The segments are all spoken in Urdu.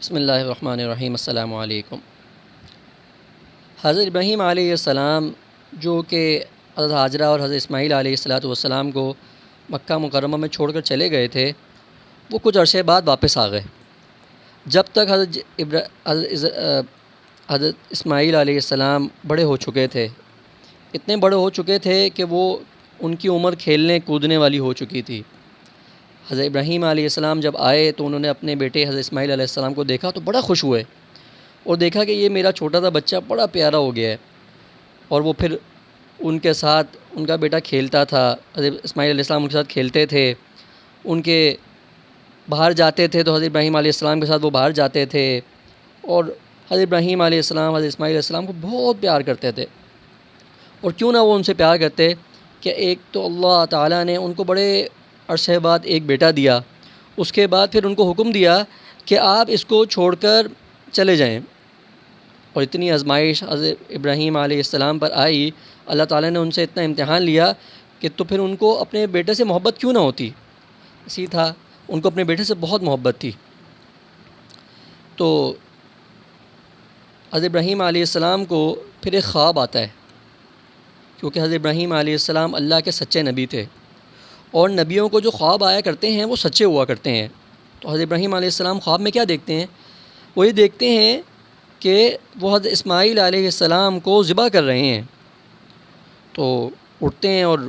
بسم اللہ الرحمن الرحیم۔ السلام علیکم۔ حضرت ابراہیم علیہ السلام جو کہ حضرت حاجرہ اور حضرت اسماعیل علیہ السلام کو مکہ مکرمہ میں چھوڑ کر چلے گئے تھے، وہ کچھ عرصے بعد واپس آ گئے۔ جب تک حضرت اسماعیل علیہ السلام بڑے ہو چکے تھے، اتنے بڑے ہو چکے تھے کہ وہ ان کی عمر کھیلنے کودنے والی ہو چکی تھی۔ حضرت ابراہیم علیہ السلام جب آئے تو انہوں نے اپنے بیٹے حضرت اسماعیل علیہ السلام کو دیکھا تو بڑا خوش ہوئے اور دیکھا کہ یہ میرا چھوٹا سا بچہ بڑا پیارا ہو گیا ہے، اور وہ پھر ان کے ساتھ ان کا بیٹا کھیلتا تھا۔ حضرت اسماعیل علیہ السلام ان کے ساتھ کھیلتے تھے، ان کے باہر جاتے تھے تو حضرت ابراہیم علیہ السلام کے ساتھ وہ باہر جاتے تھے، اور حضرت ابراہیم علیہ السلام حضرت اسماعیل علیہ السلام کو بہت پیار کرتے تھے۔ اور کیوں نہ وہ ان سے پیار کرتے کہ ایک تو اللہ تعالیٰ نے ان کو بڑے عرصے بعد ایک بیٹا دیا، اس کے بعد پھر ان کو حکم دیا کہ آپ اس کو چھوڑ کر چلے جائیں، اور اتنی آزمائش حضرت ابراہیم علیہ السلام پر آئی، اللہ تعالیٰ نے ان سے اتنا امتحان لیا کہ تو پھر ان کو اپنے بیٹے سے محبت کیوں نہ ہوتی۔ اسی تھا، ان کو اپنے بیٹے سے بہت محبت تھی۔ تو حضرت ابراہیم علیہ السلام کو پھر ایک خواب آتا ہے، کیونکہ حضرت ابراہیم علیہ السلام اللہ کے سچے نبی تھے، اور نبیوں کو جو خواب آیا کرتے ہیں وہ سچے ہوا کرتے ہیں۔ تو حضرت ابراہیم علیہ السلام خواب میں کیا دیکھتے ہیں؟ وہ یہ دیکھتے ہیں کہ وہ حضرت اسماعیل علیہ السلام کو ذبح کر رہے ہیں۔ تو اٹھتے ہیں اور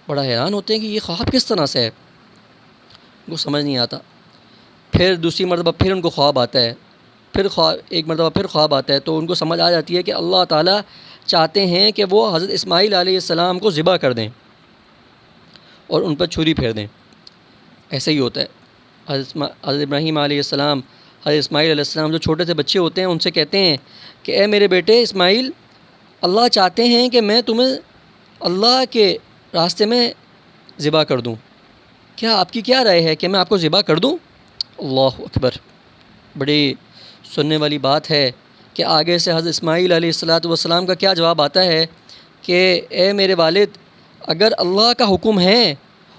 بڑا حیران ہوتے ہیں کہ یہ خواب کس طرح سے ہے، ان کو سمجھ نہیں آتا۔ پھر دوسری مرتبہ پھر ان کو خواب آتا ہے، ایک مرتبہ پھر خواب آتا ہے، تو ان کو سمجھ آ جاتی ہے کہ اللہ تعالیٰ چاہتے ہیں کہ وہ حضرت اسماعیل علیہ السلام کو ذبح کر دیں اور ان پر چھری پھیر دیں۔ ایسے ہی ہوتا ہے۔ حضرت ابراہیم علیہ السلام حضرت اسماعیل علیہ السلام جو چھوٹے سے بچے ہوتے ہیں ان سے کہتے ہیں کہ اے میرے بیٹے اسماعیل، اللہ چاہتے ہیں کہ میں تمہیں اللہ کے راستے میں ذبح کر دوں، کیا آپ کی کیا رائے ہے کہ میں آپ کو ذبح کر دوں؟ اللہ اکبر! بڑی سننے والی بات ہے کہ آگے سے حضرت اسماعیل علیہ السلام کا کیا جواب آتا ہے کہ اے میرے والد، اگر اللہ کا حکم ہے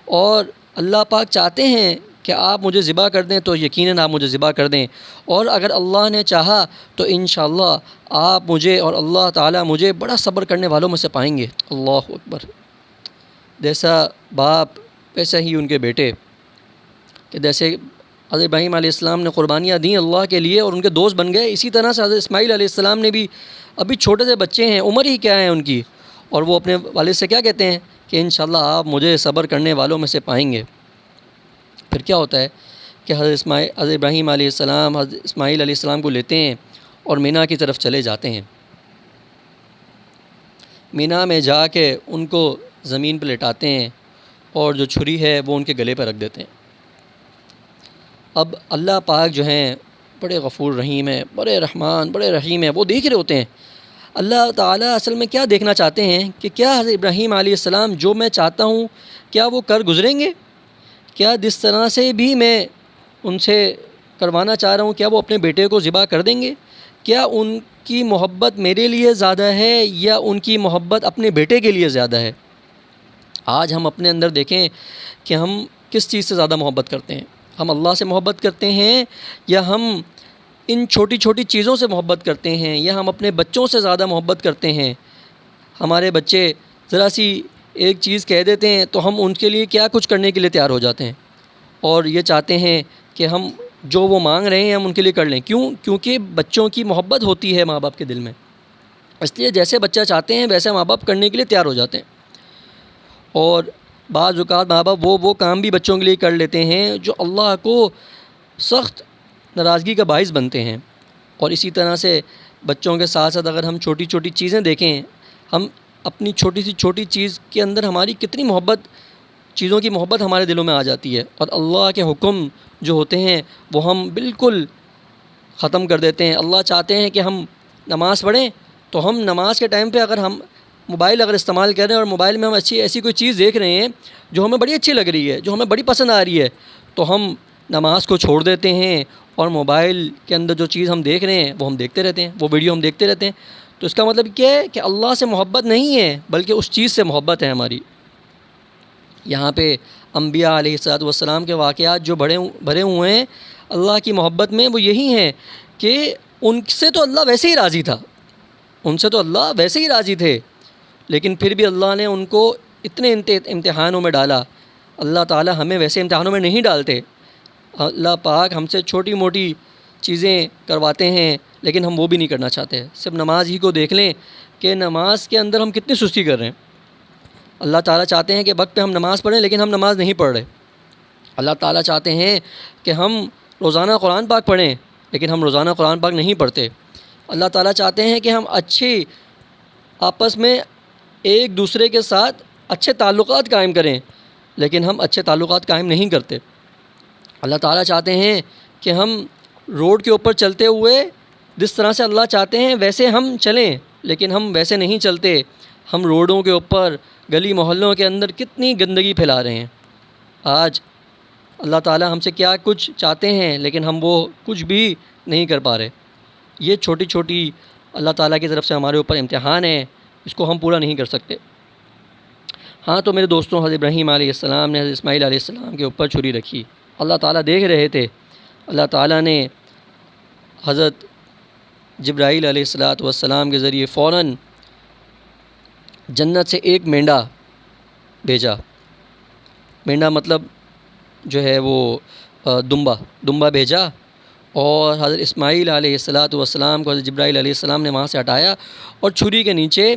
اور اللہ پاک چاہتے ہیں کہ آپ مجھے ذبح کر دیں تو یقیناً آپ مجھے ذبح کر دیں، اور اگر اللہ نے چاہا تو انشاءاللہ آپ مجھے اور اللہ تعالیٰ مجھے بڑا صبر کرنے والوں میں سے پائیں گے۔ اللہ اکبر! جیسا باپ ویسا ہی ان کے بیٹے، کہ جیسے حضرت ابراہیم علیہ السلام نے قربانیاں دیں اللہ کے لیے اور ان کے دوست بن گئے، اسی طرح سے حضرت اسماعیل علیہ السلام نے بھی، ابھی چھوٹے سے بچے ہیں، عمر ہی کیا ہے ان کی، اور وہ اپنے والد سے کیا کہتے ہیں کہ انشاءاللہ آپ مجھے صبر کرنے والوں میں سے پائیں گے۔ پھر کیا ہوتا ہے کہ حضرت ابراہیم علیہ السلام حضرت اسماعیل علیہ السلام کو لیتے ہیں اور مینا کی طرف چلے جاتے ہیں۔ مینا میں جا کے ان کو زمین پہ لٹاتے ہیں اور جو چھری ہے وہ ان کے گلے پہ رکھ دیتے ہیں۔ اب اللہ پاک جو ہیں بڑے غفور رحیم ہیں، بڑے رحمان بڑے رحیم ہیں، وہ دیکھ رہے ہوتے ہیں۔ اللہ تعالیٰ اصل میں کیا دیکھنا چاہتے ہیں کہ کیا حضرت ابراہیم علیہ السلام جو میں چاہتا ہوں کیا وہ کر گزریں گے؟ کیا جس طرح سے بھی میں ان سے کروانا چاہ رہا ہوں کیا وہ اپنے بیٹے کو ذبح کر دیں گے؟ کیا ان کی محبت میرے لیے زیادہ ہے یا ان کی محبت اپنے بیٹے کے لیے زیادہ ہے؟ آج ہم اپنے اندر دیکھیں کہ ہم کس چیز سے زیادہ محبت کرتے ہیں۔ ہم اللہ سے محبت کرتے ہیں یا ہم ان چھوٹی چھوٹی چیزوں سے محبت کرتے ہیں، یا ہم اپنے بچوں سے زیادہ محبت کرتے ہیں؟ ہمارے بچے ذرا سی ایک چیز کہہ دیتے ہیں تو ہم ان کے لیے کیا کچھ کرنے کے لیے تیار ہو جاتے ہیں، اور یہ چاہتے ہیں کہ ہم جو وہ مانگ رہے ہیں ہم ان کے لیے کر لیں۔ کیونکہ بچوں کی محبت ہوتی ہے ماں باپ کے دل میں، اس لیے جیسے بچہ چاہتے ہیں ویسے ماں باپ کرنے کے لیے تیار ہو جاتے ہیں۔ اور بعض اوقات ماں باپ وہ کام بھی بچوں کے لیے کر لیتے ہیں جو اللہ کو سخت ناراضگی کا باعث بنتے ہیں۔ اور اسی طرح سے بچوں کے ساتھ ساتھ اگر ہم چھوٹی چھوٹی چیزیں دیکھیں، ہم اپنی چھوٹی سی چھوٹی چیز کے اندر ہماری کتنی محبت، چیزوں کی محبت ہمارے دلوں میں آ جاتی ہے، اور اللہ کے حکم جو ہوتے ہیں وہ ہم بالکل ختم کر دیتے ہیں۔ اللہ چاہتے ہیں کہ ہم نماز پڑھیں تو ہم نماز کے ٹائم پہ اگر ہم موبائل استعمال کر رہے ہیں اور موبائل میں ہم ایسی کوئی چیز دیکھ رہے ہیں جو ہمیں بڑی اچھی لگ رہی ہے، جو ہمیں بڑی پسند آ رہی ہے، تو ہم نماز کو چھوڑ دیتے ہیں اور موبائل کے اندر جو چیز ہم دیکھ رہے ہیں وہ ہم دیکھتے رہتے ہیں، وہ ویڈیو ہم دیکھتے رہتے ہیں۔ تو اس کا مطلب کیا ہے کہ اللہ سے محبت نہیں ہے بلکہ اس چیز سے محبت ہے ہماری۔ یہاں پہ انبیاء علیہ الصلوۃ والسلام کے واقعات جو بھرے ہوئے ہیں، اللہ کی محبت میں وہ یہی ہیں کہ ان سے تو اللہ ویسے ہی راضی تھا، ان سے تو اللہ ویسے ہی راضی تھے، لیکن پھر بھی اللہ نے ان کو اتنے امتحانوں میں ڈالا۔ اللہ تعالی ہمیں ویسے امتحانوں میں نہیں ڈالتے، اللہ پاک ہم سے چھوٹی موٹی چیزیں کرواتے ہیں لیکن ہم وہ بھی نہیں کرنا چاہتے۔ صرف نماز ہی کو دیکھ لیں کہ نماز کے اندر ہم کتنی سستی کر رہے ہیں۔ اللہ تعالیٰ چاہتے ہیں کہ وقت پہ ہم نماز پڑھیں لیکن ہم نماز نہیں پڑھ رہے۔ اللہ تعالیٰ چاہتے ہیں کہ ہم روزانہ قرآن پاک پڑھیں لیکن ہم روزانہ قرآن پاک نہیں پڑھتے۔ اللہ تعالیٰ چاہتے ہیں کہ ہم اچھی آپس میں ایک دوسرے کے ساتھ اچھے تعلقات قائم کریں لیکن ہم اچھے تعلقات قائم نہیں کرتے۔ اللہ تعالیٰ چاہتے ہیں کہ ہم روڈ کے اوپر چلتے ہوئے جس طرح سے اللہ چاہتے ہیں ویسے ہم چلیں لیکن ہم ویسے نہیں چلتے۔ ہم روڈوں کے اوپر گلی محلوں کے اندر کتنی گندگی پھیلا رہے ہیں۔ آج اللہ تعالیٰ ہم سے کیا کچھ چاہتے ہیں لیکن ہم وہ کچھ بھی نہیں کر پا رہے۔ یہ چھوٹی چھوٹی اللہ تعالیٰ کی طرف سے ہمارے اوپر امتحان ہے، اس کو ہم پورا نہیں کر سکتے۔ ہاں تو میرے دوستوں، حضرت ابراہیم علیہ السلام نے حضرت اسماعیل علیہ السلام کے اوپر چھری رکھی۔ اللہ تعالیٰ دیکھ رہے تھے۔ اللہ تعالیٰ نے حضرت جبرائیل علیہ السلام کے ذریعے فوراً جنت سے ایک مینڈا بھیجا۔ مینڈا مطلب جو ہے وہ دمبا بھیجا، اور حضرت اسماعیل علیہ السلام کو حضرت جبرائیل علیہ السلام نے وہاں سے ہٹایا اور چھری کے نیچے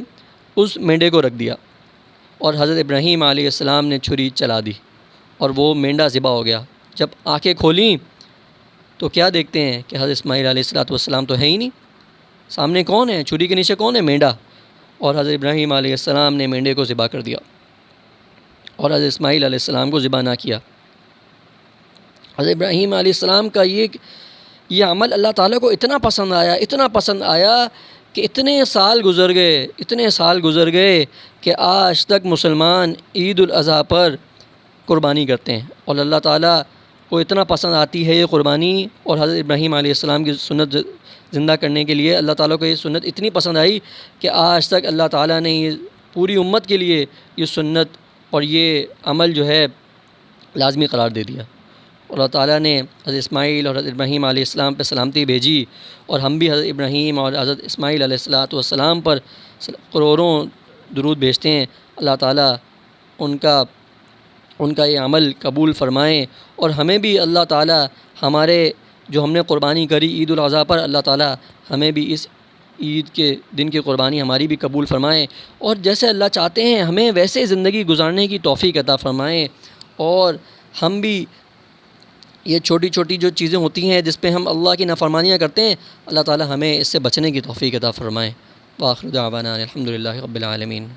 اس مینڈے کو رکھ دیا، اور حضرت ابراہیم علیہ السلام نے چھری چلا دی اور وہ مینڈا ذبح ہو گیا۔ جب آنکھیں کھولیں تو کیا دیکھتے ہیں کہ حضرت اسماعیل علیہ السلام تو ہے ہی نہیں، سامنے کون ہے؟ چھری کے نیچے کون ہے؟ مینڈا۔ اور حضرت ابراہیم علیہ السلام نے مینڈے کو ذبح کر دیا اور حضرت اسماعیل علیہ السلام کو ذبح نہ کیا۔ حضرت ابراہیم علیہ السلام کا یہ عمل اللہ تعالیٰ کو اتنا پسند آیا کہ اتنے سال گزر گئے کہ آج تک مسلمان عید الاضحیٰ پر قربانی کرتے ہیں، اور اللہ تعالیٰ کو اتنا پسند آتی ہے یہ قربانی، اور حضرت ابراہیم علیہ السلام کی سنت زندہ کرنے کے لیے اللہ تعالیٰ کو یہ سنت اتنی پسند آئی کہ آج تک اللہ تعالیٰ نے یہ پوری امت کے لیے یہ سنت اور یہ عمل جو ہے لازمی قرار دے دیا۔ اور اللہ تعالیٰ نے حضرت اسماعیل اور حضرت ابراہیم علیہ السلام پہ سلامتی بھیجی، اور ہم بھی حضرت ابراہیم اور حضرت اسماعیل علیہ السلام پر کروڑوں درود بھیجتے ہیں۔ اللہ تعالیٰ ان کا یہ عمل قبول فرمائیں، اور ہمیں بھی اللہ تعالیٰ ہمارے جو ہم نے قربانی کری عید الاضحیٰ پر، اللہ تعالیٰ ہمیں بھی اس عید کے دن کی قربانی ہماری بھی قبول فرمائیں، اور جیسے اللہ چاہتے ہیں ہمیں ویسے زندگی گزارنے کی توفیق عطا فرمائیں، اور ہم بھی یہ چھوٹی چھوٹی جو چیزیں ہوتی ہیں جس پہ ہم اللہ کی نافرمانیاں کرتے ہیں، اللہ تعالیٰ ہمیں اس سے بچنے کی توفیق عطا فرمائیں۔ وآخر دعوانا الحمد للہ رب العالمین۔